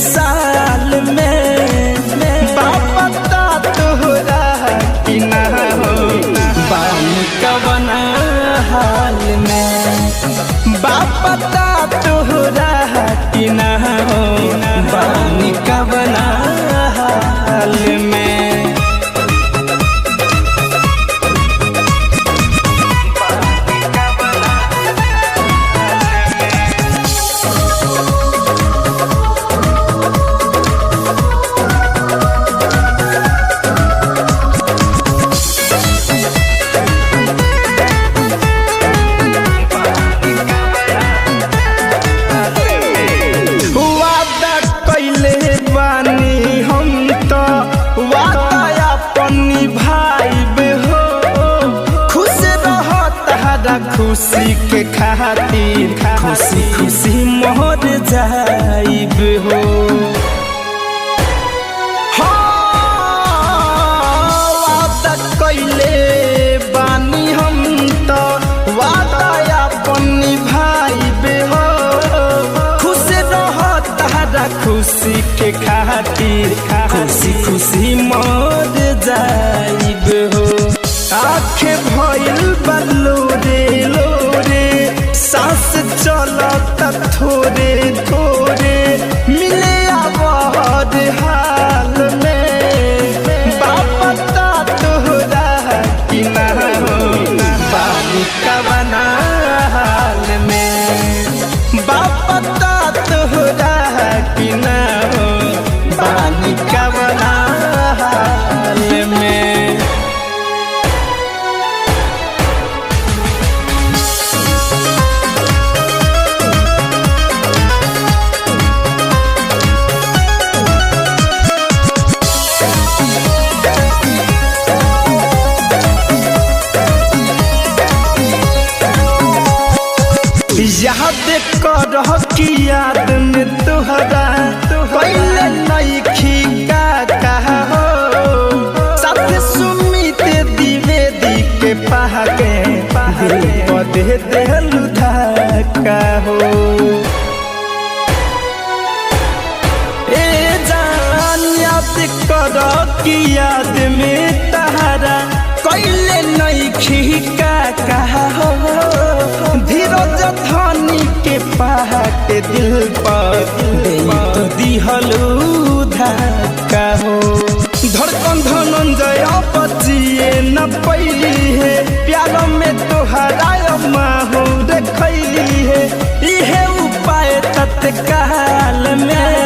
साल में बापता तोहरा कि ना हो बानी कवना हाल में बापता तोहरा कि ना हो बानी कवना हाल में। खुशी के खातिर खुशी खुशी मोर जाइब हो वादा कैले बानी हम तो वादा अपन निभाइब हो खुश रह तारा खुशी के खातिर खुशी खुशी मोर जाइब हो। आँखें भइल बलोरे लोरे सांस चलता थोड़े थोड़े मिले आवाज हाल में बापता तोहरा कि ना हो बानी कवना हाल में बापता तोहरा कि ना हो बानी कवना हाल में। याद कर कि याद में तोहरा पहले नइखी का कहा हो साथ सुमित द्विवेदी के पहाके दिल पर दे देलु धक्का हो। ए जान याद कर कि याद में तोहरा पहले नइखी का कहा हो धीरज धनी के पहाटे दिल पर तो दिहलु धक्का हो। धड़कन धनंजय बचिए न पैली है प्यार में तोहरा माहू देखली है इहे उपाय तत्काल में